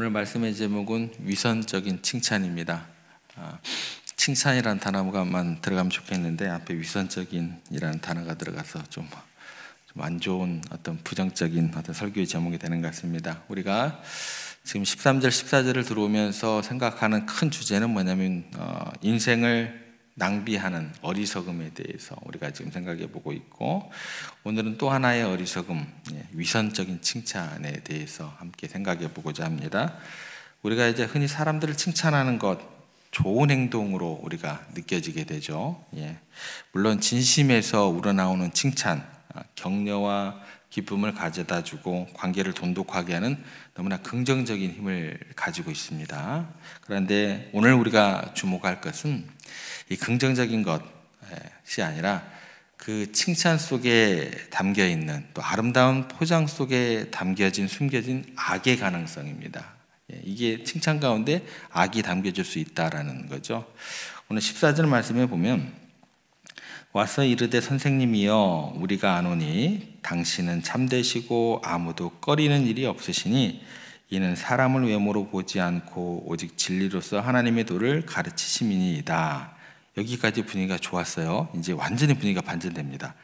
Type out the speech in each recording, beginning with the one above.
오늘 말씀의 제목은 위선적인 칭찬입니다. 칭찬이라는 단어만 들어가면 좋겠는데 앞에 위선적인이라는 단어가 들어가서 좀 안 좋은 어떤 부정적인 어떤 설교의 제목이 되는 것 같습니다. 우리가 지금 13절, 14절을 들어오면서 생각하는 큰 주제는 뭐냐면 인생을 낭비하는 어리석음에 대해서 우리가 지금 생각해 보고 있고, 오늘은 또 하나의 어리석음, 위선적인 칭찬에 대해서 함께 생각해 보고자 합니다. 우리가 이제 흔히 사람들을 칭찬하는 것, 좋은 행동으로 우리가 느껴지게 되죠. 물론 진심에서 우러나오는 칭찬, 격려와 기쁨을 가져다 주고 관계를 돈독하게 하는 너무나 긍정적인 힘을 가지고 있습니다. 그런데 오늘 우리가 주목할 것은 이 긍정적인 것이 아니라 그 칭찬 속에 담겨 있는 또 아름다운 포장 속에 담겨진 숨겨진 악의 가능성입니다. 이게 칭찬 가운데 악이 담겨질 수 있다라는 거죠. 오늘 14절 말씀에 보면 와서 이르되 선생님이여 우리가 아노니 당신은 참되시고 아무도 꺼리는 일이 없으시니 이는 사람을 외모로 보지 않고 오직 진리로서 하나님의 도를 가르치심이니이다. 여기까지 분위기가 좋았어요. 이제 완전히 분위기가 반전됩니다.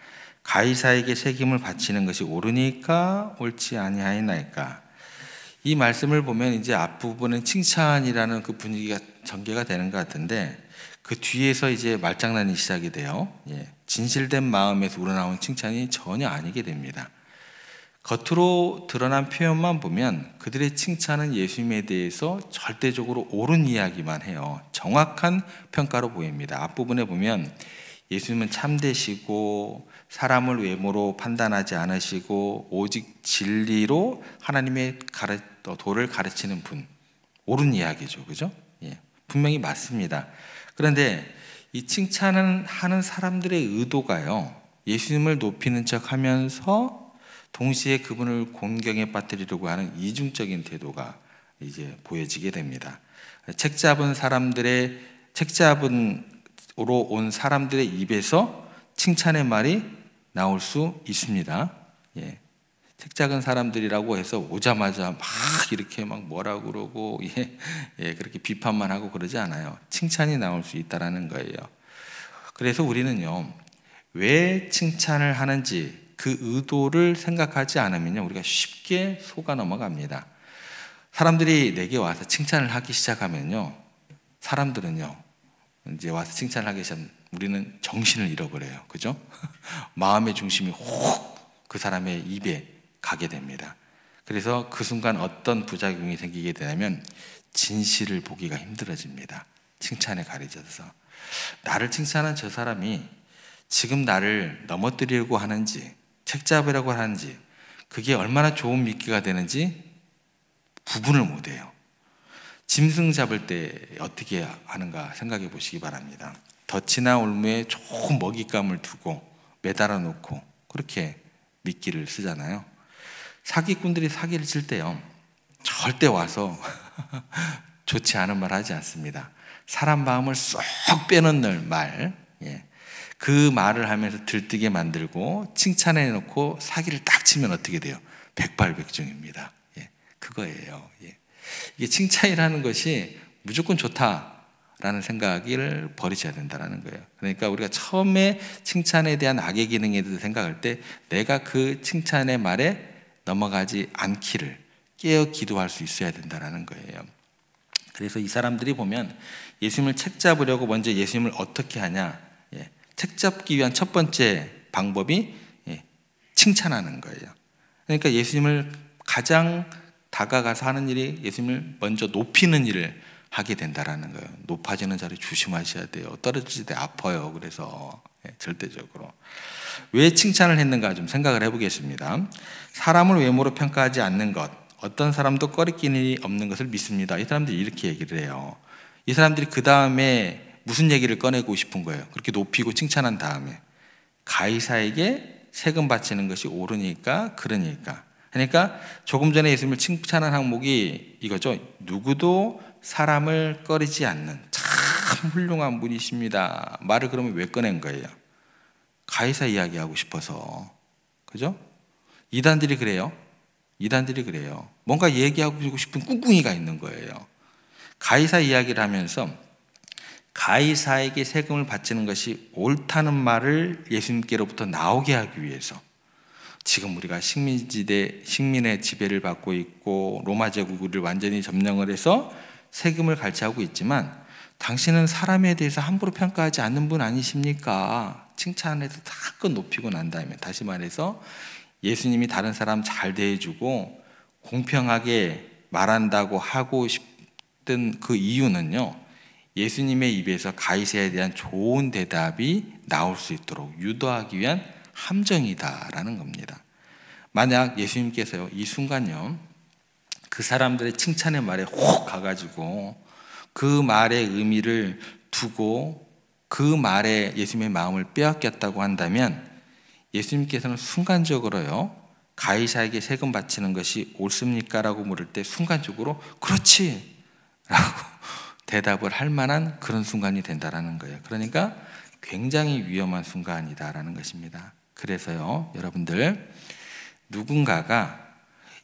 가이사에게 책임을 바치는 것이 옳으니까 옳지 아니하이나이까. 이 말씀을 보면 이제 앞부분은 칭찬이라는 그 분위기가 전개가 되는 것 같은데 그 뒤에서 이제 말장난이 시작이 돼요. 진실된 마음에서 우러나온 칭찬이 전혀 아니게 됩니다. 겉으로 드러난 표현만 보면 그들의 칭찬은 예수님에 대해서 절대적으로 옳은 이야기만 해요. 정확한 평가로 보입니다. 앞부분에 보면 예수님은 참되시고 사람을 외모로 판단하지 않으시고 오직 진리로 하나님의 도를 가르치는 분, 옳은 이야기죠. 그죠? 분명히 맞습니다. 그런데 이 칭찬을 하는 사람들의 의도가요, 예수님을 높이는 척 하면서 동시에 그분을 곤경에 빠뜨리려고 하는 이중적인 태도가 이제 보여지게 됩니다. 책잡으로 온 사람들의 입에서 칭찬의 말이 나올 수 있습니다. 책 작은 사람들이라고 해서 오자마자 막 이렇게 막 뭐라고 그러고 그렇게 비판만 하고 그러지 않아요. 칭찬이 나올 수 있다라는 거예요. 그래서 우리는요, 왜 칭찬을 하는지 그 의도를 생각하지 않으면요, 우리가 쉽게 속아 넘어갑니다. 사람들이 내게 와서 칭찬을 하기 시작하면요, 사람들은요 이제 와서 칭찬을 하기 시작하면 우리는 정신을 잃어버려요. 그죠? 마음의 중심이 혹 그 사람의 입에 가게 됩니다. 그래서 그 순간 어떤 부작용이 생기게 되냐면 진실을 보기가 힘들어집니다. 칭찬에 가려져서 나를 칭찬한 저 사람이 지금 나를 넘어뜨리려고 하는지 책잡으려고 하는지 그게 얼마나 좋은 미끼가 되는지 구분을 못해요. 짐승 잡을 때 어떻게 하는가 생각해 보시기 바랍니다. 덫이나 올무에 좋은 먹잇감을 두고 매달아 놓고 그렇게 미끼를 쓰잖아요. 사기꾼들이 사기를 칠 때요, 절대 와서 좋지 않은 말 하지 않습니다. 사람 마음을 쏙 빼놓는 말, 그 말을 하면서 들뜨게 만들고 칭찬해 놓고 사기를 딱 치면 어떻게 돼요? 백발백중입니다. 그거예요. 이게 칭찬이라는 것이 무조건 좋다라는 생각을 버리셔야 된다는 거예요. 그러니까 우리가 처음에 칭찬에 대한 악의 기능에 대해서 생각할 때 내가 그 칭찬의 말에 넘어가지 않기를 깨어 기도할 수 있어야 된다는 거예요. 그래서 이 사람들이 보면 예수님을 책잡으려고 먼저 예수님을 어떻게 하냐, 책잡기 위한 첫 번째 방법이 칭찬하는 거예요. 그러니까 예수님을 가장 다가가서 하는 일이 예수님을 먼저 높이는 일을 하게 된다라는 거예요. 높아지는 자리 조심하셔야 돼요. 떨어질 때 아파요. 그래서 절대적으로. 왜 칭찬을 했는가 좀 생각을 해보겠습니다. 사람을 외모로 평가하지 않는 것, 어떤 사람도 꺼리끼는 일이 없는 것을 믿습니다. 이 사람들이 이렇게 얘기를 해요. 이 사람들이 그 다음에 무슨 얘기를 꺼내고 싶은 거예요? 그렇게 높이고 칭찬한 다음에 가이사에게 세금 바치는 것이 옳으니까 그러니까. 그러니까 조금 전에 예수님을 칭찬한 항목이 이거죠. 누구도 사람을 꺼리지 않는 참 훌륭한 분이십니다. 말을 그러면 왜 꺼낸 거예요? 가이사 이야기하고 싶어서. 그죠? 이단들이 그래요. 이단들이 그래요. 뭔가 얘기하고 싶은 꿍꿍이가 있는 거예요. 가이사 이야기를 하면서 가이사에게 세금을 바치는 것이 옳다는 말을 예수님께로부터 나오게 하기 위해서, 지금 우리가 식민의 지배를 받고 있고 로마 제국을 완전히 점령을 해서 세금을 갈취하고 있지만 당신은 사람에 대해서 함부로 평가하지 않는 분 아니십니까? 칭찬해서 다껏 높이고 난 다음에, 다시 말해서 예수님이 다른 사람 잘 대해주고 공평하게 말한다고 하고 싶던 그 이유는요, 예수님의 입에서 가이사에 대한 좋은 대답이 나올 수 있도록 유도하기 위한 함정이다라는 겁니다. 만약 예수님께서요, 이 순간요, 그 사람들의 칭찬의 말에 혹 가가지고 그 말의 의미를 두고 그 말에 예수님의 마음을 빼앗겼다고 한다면, 예수님께서는 순간적으로요, 가이사에게 세금 바치는 것이 옳습니까? 라고 물을 때 순간적으로 그렇지! 라고 대답을 할 만한 그런 순간이 된다라는 거예요. 그러니까 굉장히 위험한 순간이다라는 것입니다. 그래서요, 여러분들, 누군가가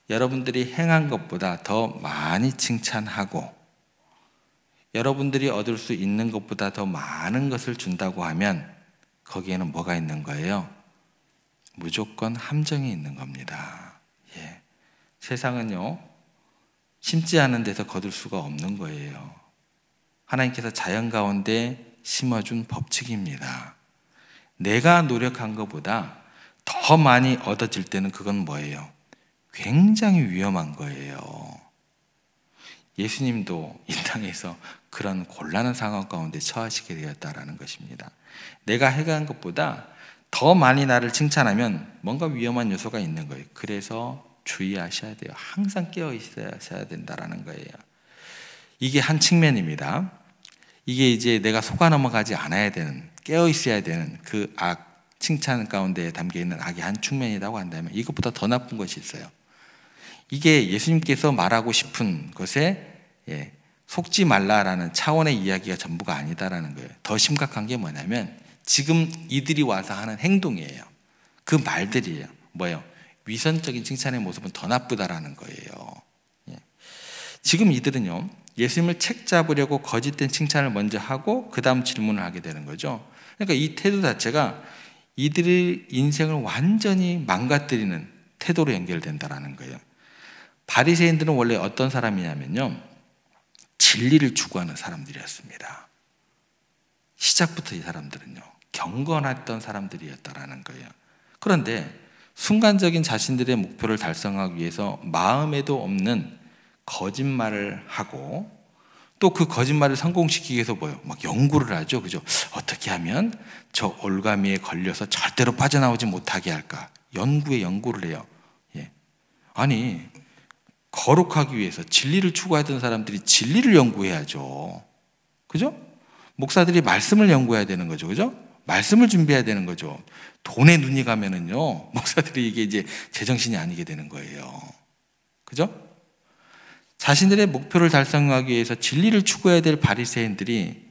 여러분들이 행한 것보다 더 많이 칭찬하고 여러분들이 얻을 수 있는 것보다 더 많은 것을 준다고 하면 거기에는 뭐가 있는 거예요? 무조건 함정이 있는 겁니다. 예. 세상은요, 심지 않은 데서 거둘 수가 없는 거예요. 하나님께서 자연 가운데 심어준 법칙입니다. 내가 노력한 것보다 더 많이 얻어질 때는 그건 뭐예요? 굉장히 위험한 거예요. 예수님도 이 땅에서 그런 곤란한 상황 가운데 처하시게 되었다라는 것입니다. 내가 행한 것보다 더 많이 나를 칭찬하면 뭔가 위험한 요소가 있는 거예요. 그래서 주의하셔야 돼요. 항상 깨어 있어야 된다라는 거예요. 이게 한 측면입니다. 이게 이제 내가 속아 넘어가지 않아야 되는, 깨어 있어야 되는 그 악, 칭찬 가운데 담겨 있는 악의 한 측면이라고 한다면, 이것보다 더 나쁜 것이 있어요. 이게 예수님께서 말하고 싶은 것에 속지 말라라는 차원의 이야기가 전부가 아니다라는 거예요. 더 심각한 게 뭐냐면 지금 이들이 와서 하는 행동이에요. 그 말들이에요. 뭐예요? 위선적인 칭찬의 모습은 더 나쁘다라는 거예요. 지금 이들은요, 예수님을 책 잡으려고 거짓된 칭찬을 먼저 하고 그 다음 질문을 하게 되는 거죠. 그러니까 이 태도 자체가 이들의 인생을 완전히 망가뜨리는 태도로 연결된다라는 거예요. 바리새인들은 원래 어떤 사람이냐면요, 진리를 추구하는 사람들이었습니다. 시작부터 이 사람들은요, 경건했던 사람들이었다라는 거예요. 그런데 순간적인 자신들의 목표를 달성하기 위해서 마음에도 없는 거짓말을 하고, 또 그 거짓말을 성공시키기 위해서 뭐요? 막 연구를 하죠. 그죠? 어떻게 하면 저 올가미에 걸려서 절대로 빠져나오지 못하게 할까? 연구를 해요. 예. 아니, 거룩하기 위해서 진리를 추구하던 사람들이 진리를 연구해야죠. 그죠? 목사들이 말씀을 연구해야 되는 거죠. 그죠? 말씀을 준비해야 되는 거죠. 돈에 눈이 가면은요, 목사들이 이게 이제 제정신이 아니게 되는 거예요. 그죠? 자신들의 목표를 달성하기 위해서 진리를 추구해야 될 바리새인들이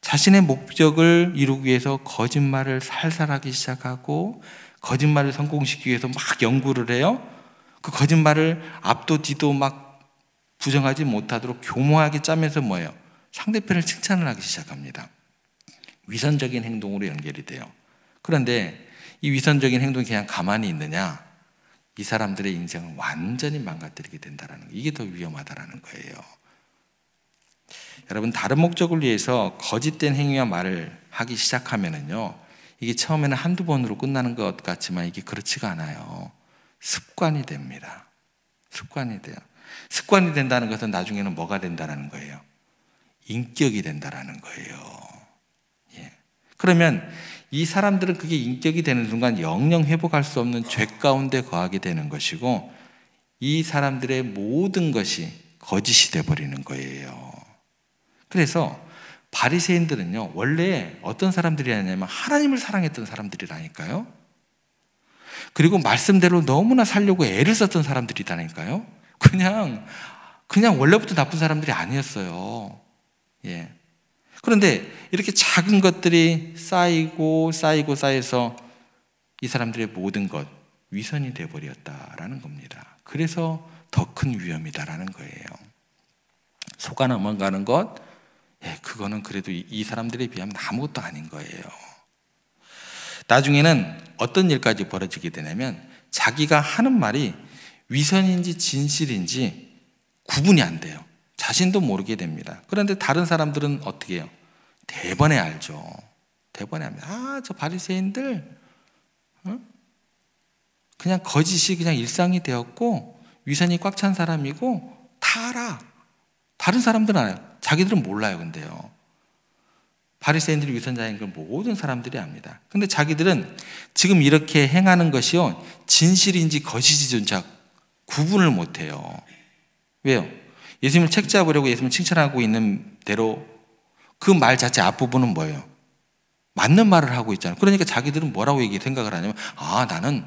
자신의 목적을 이루기 위해서 거짓말을 살살하기 시작하고 거짓말을 성공시키기 위해서 막 연구를 해요. 그 거짓말을 앞도 뒤도 막 부정하지 못하도록 교모하게 짜면서 뭐예요? 상대편을 칭찬을 하기 시작합니다. 위선적인 행동으로 연결이 돼요. 그런데 이 위선적인 행동이 그냥 가만히 있느냐? 이 사람들의 인생을 완전히 망가뜨리게 된다는 거. 이게 더 위험하다는 거예요. 여러분, 다른 목적을 위해서 거짓된 행위와 말을 하기 시작하면은요, 이게 처음에는 한두 번으로 끝나는 것 같지만 이게 그렇지가 않아요. 습관이 됩니다. 습관이 돼요. 습관이 된다는 것은 나중에는 뭐가 된다는 거예요? 인격이 된다는 거예요. 예. 그러면 이 사람들은 그게 인격이 되는 순간 영영 회복할 수 없는 죄 가운데 거하게 되는 것이고, 이 사람들의 모든 것이 거짓이 되어버리는 거예요. 그래서 바리새인들은요, 원래 어떤 사람들이냐면 하나님을 사랑했던 사람들이라니까요. 그리고 말씀대로 너무나 살려고 애를 썼던 사람들이라니까요. 그냥 원래부터 나쁜 사람들이 아니었어요. 예. 그런데 이렇게 작은 것들이 쌓여서 이 사람들의 모든 것, 위선이 되어버렸다라는 겁니다. 그래서 더 큰 위험이다라는 거예요. 속아 넘어가는 것, 그거는 그래도 이 사람들에 비하면 아무것도 아닌 거예요. 나중에는 어떤 일까지 벌어지게 되냐면 자기가 하는 말이 위선인지 진실인지 구분이 안 돼요. 자신도 모르게 됩니다. 그런데 다른 사람들은 어떻게 해요? 대번에 알죠. 대번에 합니다. 저 바리새인들 그냥 거짓이 그냥 일상이 되었고 위선이 꽉 찬 사람이고 다 알아. 다른 사람들은 알아요. 자기들은 몰라요. 근데요, 바리새인들이 위선자인 걸 모든 사람들이 압니다. 근데 자기들은 지금 이렇게 행하는 것이요, 진실인지 거짓인지 구분을 못해요. 왜요? 예수님을 책잡으려고 예수님을 칭찬하고 있는 대로 그 말 자체 앞부분은 뭐예요? 맞는 말을 하고 있잖아요. 그러니까 자기들은 뭐라고 생각을 하냐면 나는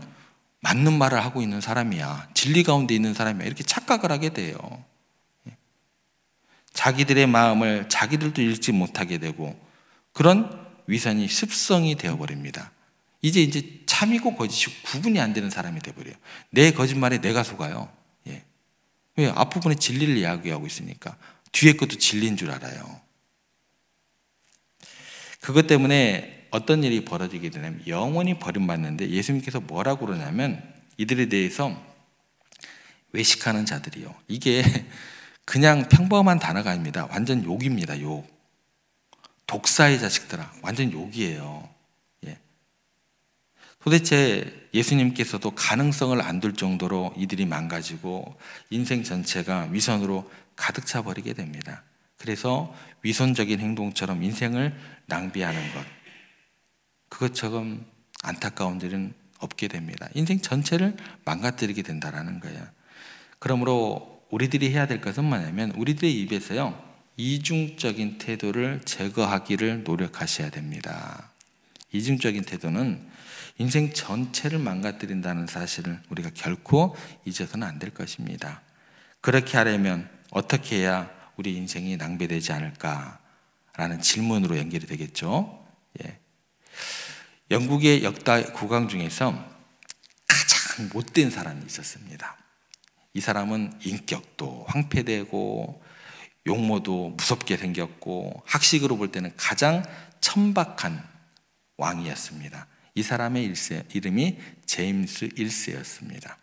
맞는 말을 하고 있는 사람이야, 진리 가운데 있는 사람이야, 이렇게 착각을 하게 돼요. 자기들의 마음을 자기들도 읽지 못하게 되고 그런 위선이 습성이 되어버립니다. 이제 참이고 거짓이 구분이 안 되는 사람이 되어버려요. 내 거짓말에 내가 속아요. 왜? 앞부분에 진리를 이야기하고 있으니까 뒤에 것도 진리인 줄 알아요. 그것 때문에 어떤 일이 벌어지게 되냐면 영원히 버림받는데 예수님께서 뭐라고 그러냐면 이들에 대해서 외식하는 자들이요, 이게 그냥 평범한 단어가 아닙니다. 완전 욕입니다. 욕. 독사의 자식들아, 완전 욕이에요. 도대체 예수님께서도 가능성을 안 둘 정도로 이들이 망가지고 인생 전체가 위선으로 가득 차버리게 됩니다. 그래서 위선적인 행동처럼 인생을 낭비하는 것, 그것처럼 안타까운 일은 없게 됩니다. 인생 전체를 망가뜨리게 된다는 거예요. 그러므로 우리들이 해야 될 것은 뭐냐면 우리들의 입에서요, 이중적인 태도를 제거하기를 노력하셔야 됩니다. 이중적인 태도는 인생 전체를 망가뜨린다는 사실을 우리가 결코 잊어서는 안 될 것입니다. 그렇게 하려면 어떻게 해야 우리 인생이 낭비되지 않을까라는 질문으로 연결이 되겠죠. 영국의 역사 국왕 중에서 가장 못된 사람이 있었습니다. 이 사람은 인격도 황폐되고 용모도 무섭게 생겼고 학식으로 볼 때는 가장 천박한 왕이었습니다. 이 사람의 이름이 제임스 1세였습니다.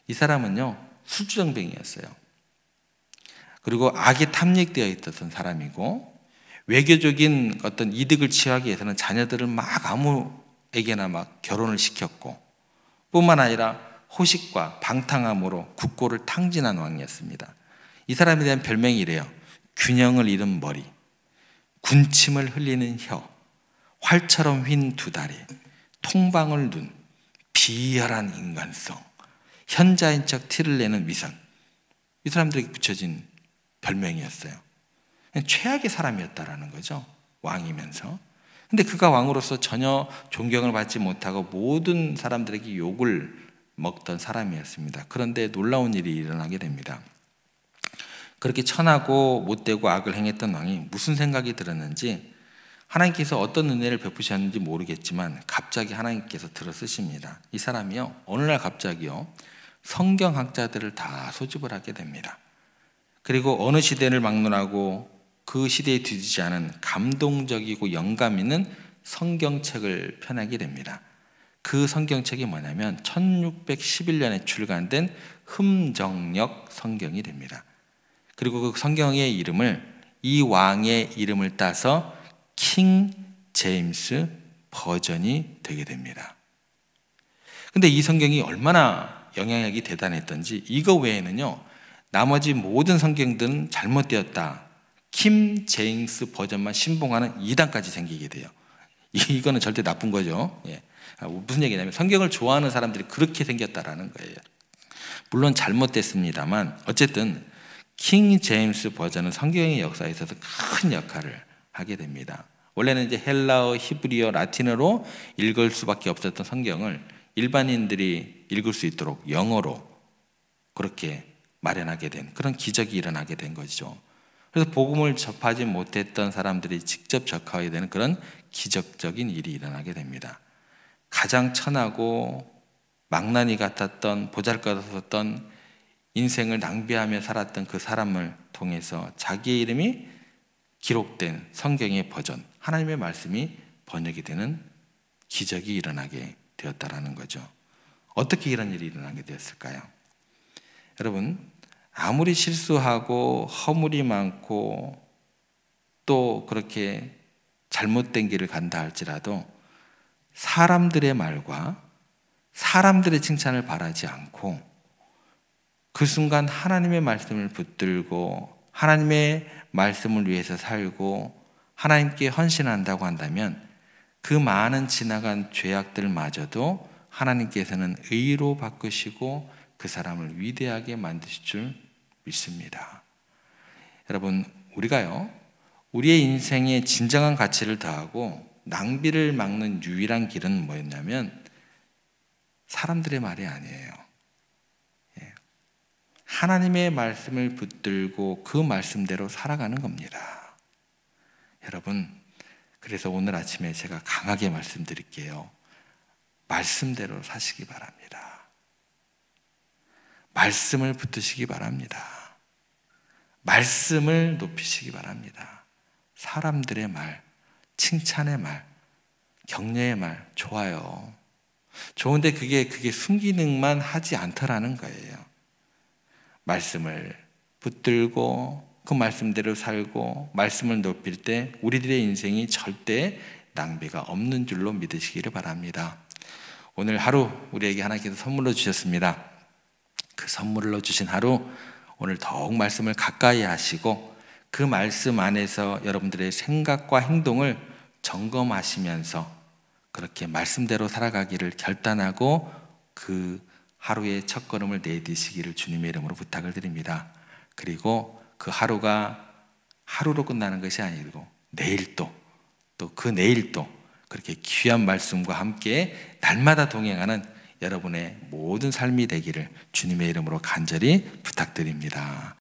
이 사람은요, 술주정뱅이였어요. 그리고 악에 탐닉되어 있었던 사람이고 외교적인 어떤 이득을 취하기 위해서는 자녀들을 막 아무에게나 막 결혼을 시켰고 뿐만 아니라 호식과 방탕함으로 국고를 탕진한 왕이었습니다. 이 사람에 대한 별명이 이래요. 균형을 잃은 머리, 군침을 흘리는 혀, 활처럼 휜 두 다리, 통방울 눈, 비열한 인간성, 현자인 척 티를 내는 위선, 이 사람들에게 붙여진 별명이었어요. 최악의 사람이었다라는 거죠, 왕이면서. 근데 그가 왕으로서 전혀 존경을 받지 못하고 모든 사람들에게 욕을 먹던 사람이었습니다. 그런데 놀라운 일이 일어나게 됩니다. 그렇게 천하고 못되고 악을 행했던 왕이 무슨 생각이 들었는지 하나님께서 어떤 은혜를 베푸셨는지 모르겠지만 갑자기 하나님께서 들어 쓰십니다. 이 사람이요, 어느 날 갑자기요, 성경학자들을 다 소집을 하게 됩니다. 그리고 어느 시대를 막론하고 그 시대에 뒤지지 않은 감동적이고 영감 있는 성경책을 펴내게 됩니다. 그 성경책이 뭐냐면 1611년에 출간된 흠정역 성경이 됩니다. 그리고 그 성경의 이름을, 이 왕의 이름을 따서 킹 제임스 버전이 되게 됩니다. 근데 이 성경이 얼마나 영향력이 대단했던지 이거 외에는요, 나머지 모든 성경들은 잘못되었다, 킹 제임스 버전만 신봉하는 이단까지 생기게 돼요. 이거는 절대 나쁜 거죠. 무슨 얘기냐면 성경을 좋아하는 사람들이 그렇게 생겼다라는 거예요. 물론 잘못됐습니다만 어쨌든 킹 제임스 버전은 성경의 역사에 있어서 큰 역할을 하게 됩니다. 원래는 이제 헬라어, 히브리어, 라틴어로 읽을 수밖에 없었던 성경을 일반인들이 읽을 수 있도록 영어로 그렇게 마련하게 된 그런 기적이 일어나게 된 거죠. 그래서 복음을 접하지 못했던 사람들이 직접 접하게 되는 그런 기적적인 일이 일어나게 됩니다. 가장 천하고 망나니 같았던 보잘것없었던 인생을 낭비하며 살았던 그 사람을 통해서 자기의 이름이 기록된 성경의 버전, 하나님의 말씀이 번역이 되는 기적이 일어나게 되었다라는 거죠. 어떻게 이런 일이 일어나게 되었을까요? 여러분, 아무리 실수하고 허물이 많고 또 그렇게 잘못된 길을 간다 할지라도 사람들의 말과 사람들의 칭찬을 바라지 않고 그 순간 하나님의 말씀을 붙들고 하나님의 말씀을 위해서 살고 하나님께 헌신한다고 한다면 그 많은 지나간 죄악들마저도 하나님께서는 의로 바꾸시고 그 사람을 위대하게 만드실 줄 믿습니다. 여러분, 우리가요, 우리의 인생에 진정한 가치를 더하고 낭비를 막는 유일한 길은 뭐였냐면 사람들의 말이 아니에요. 하나님의 말씀을 붙들고 그 말씀대로 살아가는 겁니다. 여러분, 그래서 오늘 아침에 제가 강하게 말씀드릴게요. 말씀대로 사시기 바랍니다. 말씀을 붙드시기 바랍니다. 말씀을 높이시기 바랍니다. 사람들의 말, 칭찬의 말, 격려의 말 좋아요. 좋은데 그게 순기능만 하지 않더라는 거예요. 말씀을 붙들고 그 말씀대로 살고 말씀을 높일 때 우리들의 인생이 절대 낭비가 없는 줄로 믿으시기를 바랍니다. 오늘 하루 우리에게 하나님께서 선물로 주셨습니다. 그 선물로 주신 하루, 오늘 더욱 말씀을 가까이 하시고 그 말씀 안에서 여러분들의 생각과 행동을 점검하시면서 그렇게 말씀대로 살아가기를 결단하고 그 하루의 첫걸음을 내디시기를 주님의 이름으로 부탁을 드립니다. 그리고 그 하루가 하루로 끝나는 것이 아니고 내일 또 그 내일 또 그렇게 귀한 말씀과 함께 날마다 동행하는 여러분의 모든 삶이 되기를 주님의 이름으로 간절히 부탁드립니다.